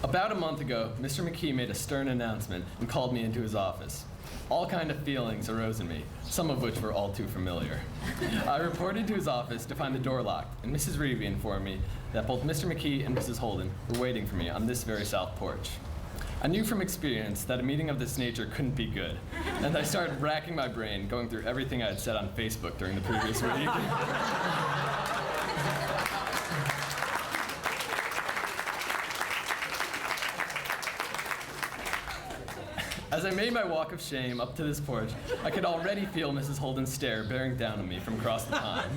About a month ago, Mr. McKee made a stern announcement and called me into his office. All kind of feelings arose in me, some of which were all too familiar. I reported to his office to find the door locked, and Mrs. Reevy informed me that both Mr. McKee and Mrs. Holden were waiting for me on this very south porch. I knew from experience that a meeting of this nature couldn't be good, and I started racking my brain, going through everything I had said on Facebook during the previous week. As I made my walk of shame up to this porch, I could already feel Mrs. Holden's stare bearing down on me from across the pond.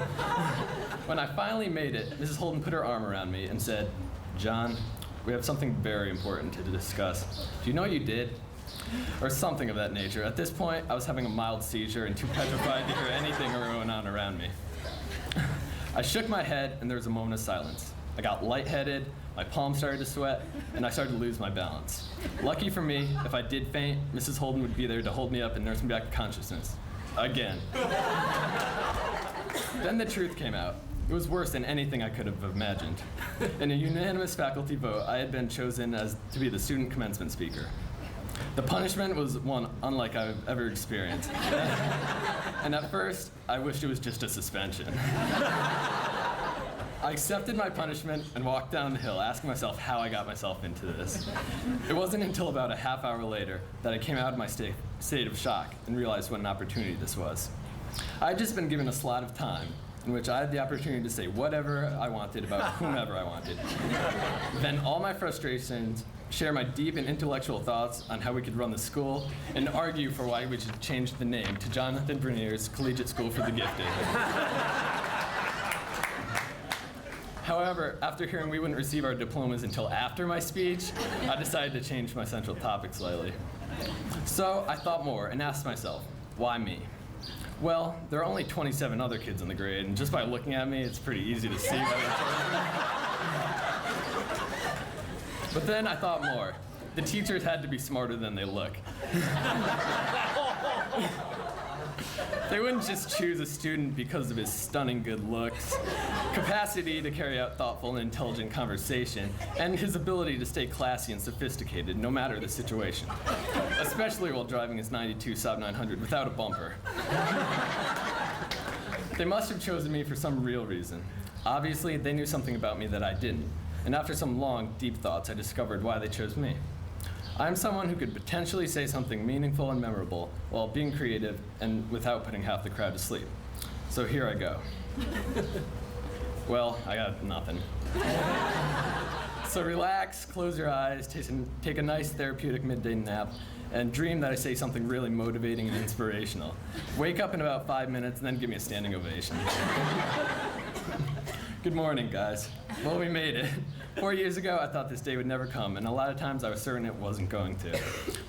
When I finally made it, Mrs. Holden put her arm around me and said, "John, we have something very important to discuss. Do you know what you did?" Or something of that nature. At this point, I was having a mild seizure and too petrified to hear anything going on around me. I shook my head and there was a moment of silence. I got lightheaded, my palms started to sweat, and I started to lose my balance. Lucky for me, if I did faint, Mrs. Holden would be there to hold me up and nurse me back to consciousness. Again. Then the truth came out. It was worse than anything I could have imagined. In a unanimous faculty vote, I had been chosen to be the student commencement speaker. The punishment was one unlike I've ever experienced. And at first, I wished it was just a suspension. I accepted my punishment and walked down the hill, asking myself how I got myself into this. It wasn't until about a half hour later that I came out of my state of shock and realized what an opportunity this was. I had just been given a slot of time in which I had the opportunity to say whatever I wanted about whomever I wanted. Then all my frustrations, share my deep and intellectual thoughts on how we could run the school, and argue for why we should change the name to Jonathan Bernier's Collegiate School for the Gifted. However, after hearing we wouldn't receive our diplomas until after my speech, I decided to change my central topic slightly. So I thought more and asked myself, why me? Well, there are only 27 other kids in the grade, and just by looking at me, it's pretty easy to see why they chose me. But then I thought more. The teachers had to be smarter than they look. They wouldn't just choose a student because of his stunning good looks, capacity to carry out thoughtful and intelligent conversation, and his ability to stay classy and sophisticated no matter the situation, especially while driving his 92 Saab 900 without a bumper. They must have chosen me for some real reason. Obviously, they knew something about me that I didn't, and after some long, deep thoughts, I discovered why they chose me. I'm someone who could potentially say something meaningful and memorable while being creative and without putting half the crowd to sleep. So here I go. Well, I got nothing. So relax, close your eyes, take a nice therapeutic midday nap, and dream that I say something really motivating and inspirational. Wake up in about 5 minutes and then give me a standing ovation. Good morning, guys. Well, we made it. 4 years ago, I thought this day would never come, and a lot of times I was certain it wasn't going to.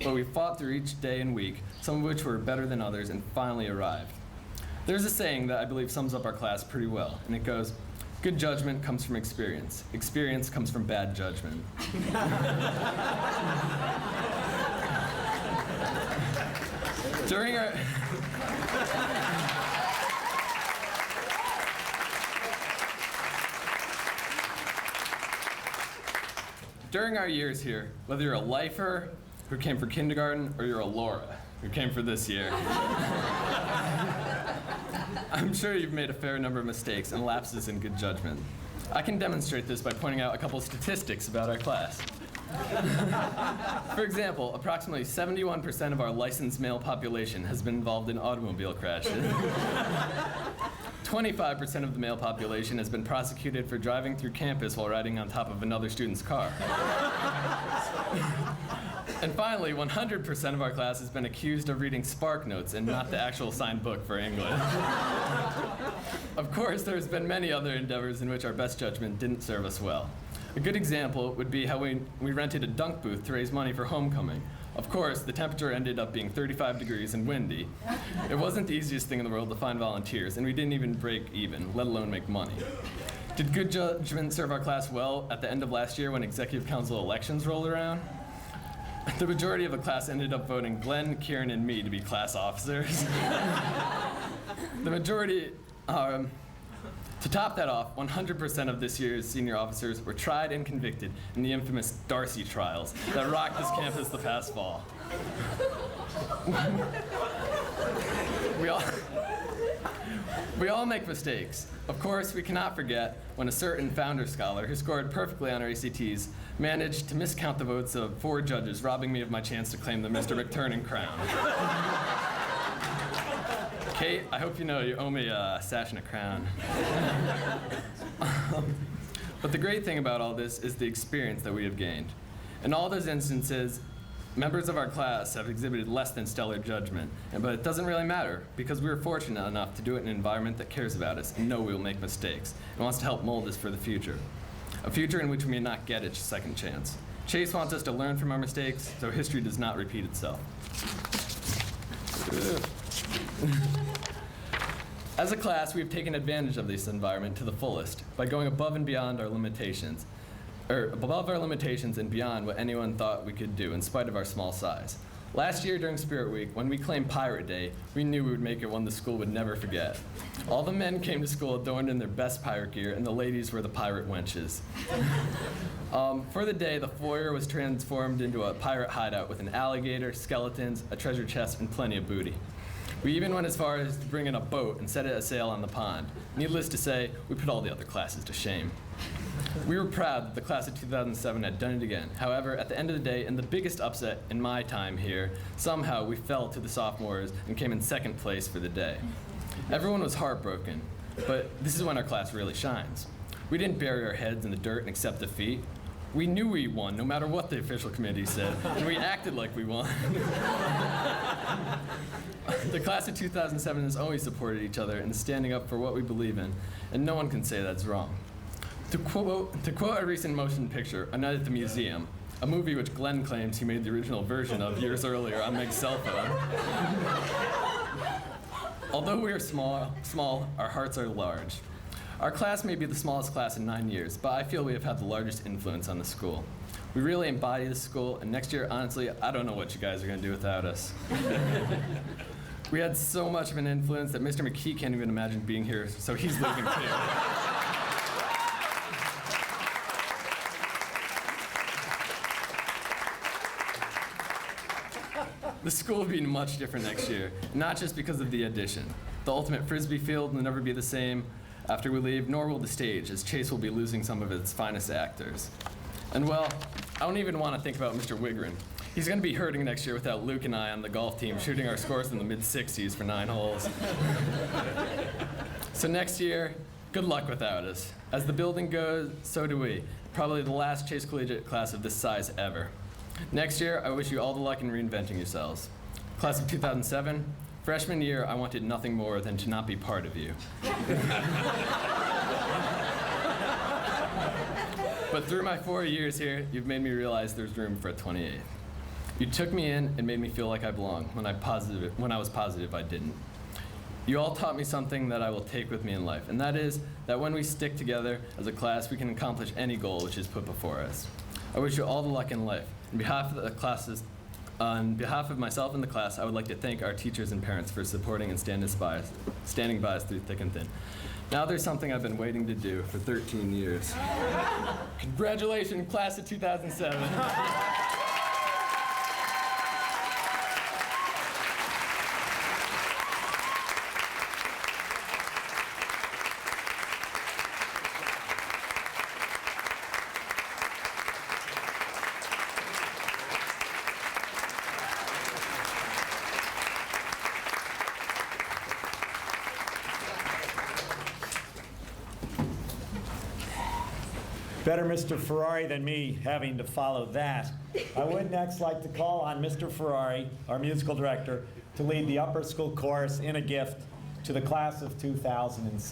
But we fought through each day and week, some of which were better than others, and finally arrived. There's a saying that I believe sums up our class pretty well, and it goes, "Good judgment comes from experience. Experience comes from bad judgment." During our years here, whether you're a lifer who came for kindergarten or you're a Laura who came for this year, I'm sure you've made a fair number of mistakes and lapses in good judgment. I can demonstrate this by pointing out a couple statistics about our class. For example, approximately 71% of our licensed male population has been involved in automobile crashes. 25% of the male population has been prosecuted for driving through campus while riding on top of another student's car. And finally, 100% of our class has been accused of reading Spark Notes and not the actual signed book for English. Of course, there's been many other endeavors in which our best judgment didn't serve us well. A good example would be how we rented a dunk booth to raise money for homecoming. Of course, the temperature ended up being 35 degrees and windy. It wasn't the easiest thing in the world to find volunteers, and we didn't even break even, let alone make money. Did good judgment serve our class well at the end of last year when executive council elections rolled around? The majority of the class ended up voting Glenn, Kieran, and me to be class officers. The majority, to top that off, 100% of this year's senior officers were tried and convicted in the infamous Darcy trials that rocked this campus the past fall. We all make mistakes. Of course, we cannot forget when a certain founder scholar who scored perfectly on our ACTs managed to miscount the votes of 4 judges, robbing me of my chance to claim the Mr. McTurnan crown. Kate, I hope you know you owe me a sash and a crown. But the great thing about all this is the experience that we have gained. In all those instances, members of our class have exhibited less than stellar judgment, but it doesn't really matter because we were fortunate enough to do it in an environment that cares about us and know we will make mistakes and wants to help mold us for the future. A future in which we may not get a second chance. Chase wants us to learn from our mistakes so history does not repeat itself. As a class, we've taken advantage of this environment to the fullest by going above and beyond our limitations, above our limitations and beyond what anyone thought we could do in spite of our small size. Last year during Spirit Week, when we claimed Pirate Day, we knew we would make it one the school would never forget. All the men came to school adorned in their best pirate gear, and the ladies were the pirate wenches. For the day, the foyer was transformed into a pirate hideout with an alligator, skeletons, a treasure chest, and plenty of booty. We even went as far as to bring in a boat and set it a sail on the pond. Needless to say, we put all the other classes to shame. We were proud that the class of 2007 had done it again. However, at the end of the day, in the biggest upset in my time here, somehow we fell to the sophomores and came in second place for the day. Everyone was heartbroken, but this is when our class really shines. We didn't bury our heads in the dirt and accept defeat. We knew we won, no matter what the official committee said, and we acted like we won. The class of 2007 has always supported each other in standing up for what we believe in, and no one can say that's wrong. To quote a recent motion picture, A Night at the Museum, a movie which Glenn claims he made the original version of years earlier on Meg's cell phone. Although we are small, our hearts are large. Our class may be the smallest class in 9 years, but I feel we have had the largest influence on the school. We really embody the school, and next year, honestly, I don't know what you guys are going to do without us. We had so much of an influence that Mr. McKee can't even imagine being here, so he's leaving too. The school will be much different next year, not just because of the addition. The ultimate Frisbee field will never be the same after we leave, nor will the stage, as Chase will be losing some of its finest actors. And well, I don't even want to think about Mr. Wigren. He's going to be hurting next year without Luke and I on the golf team shooting our scores in the mid-60s for 9 holes. So next year, good luck without us. As the building goes, so do we. Probably the last Chase Collegiate class of this size ever. Next year, I wish you all the luck in reinventing yourselves. Class of 2007, freshman year, I wanted nothing more than to not be part of you. But through my 4 years here, you've made me realize there's room for a 28th. You took me in and made me feel like I belonged when I was positive I didn't. You all taught me something that I will take with me in life, and that is that when we stick together as a class, we can accomplish any goal which is put before us. I wish you all the luck in life. On behalf of myself and the class, I would like to thank our teachers and parents for supporting and standing by us through thick and thin. Now there's something I've been waiting to do for 13 years. Congratulations, class of 2007. Better Mr. Ferrari than me having to follow that. I would next like to call on Mr. Ferrari, our musical director, to lead the upper school chorus in a gift to the class of 2007.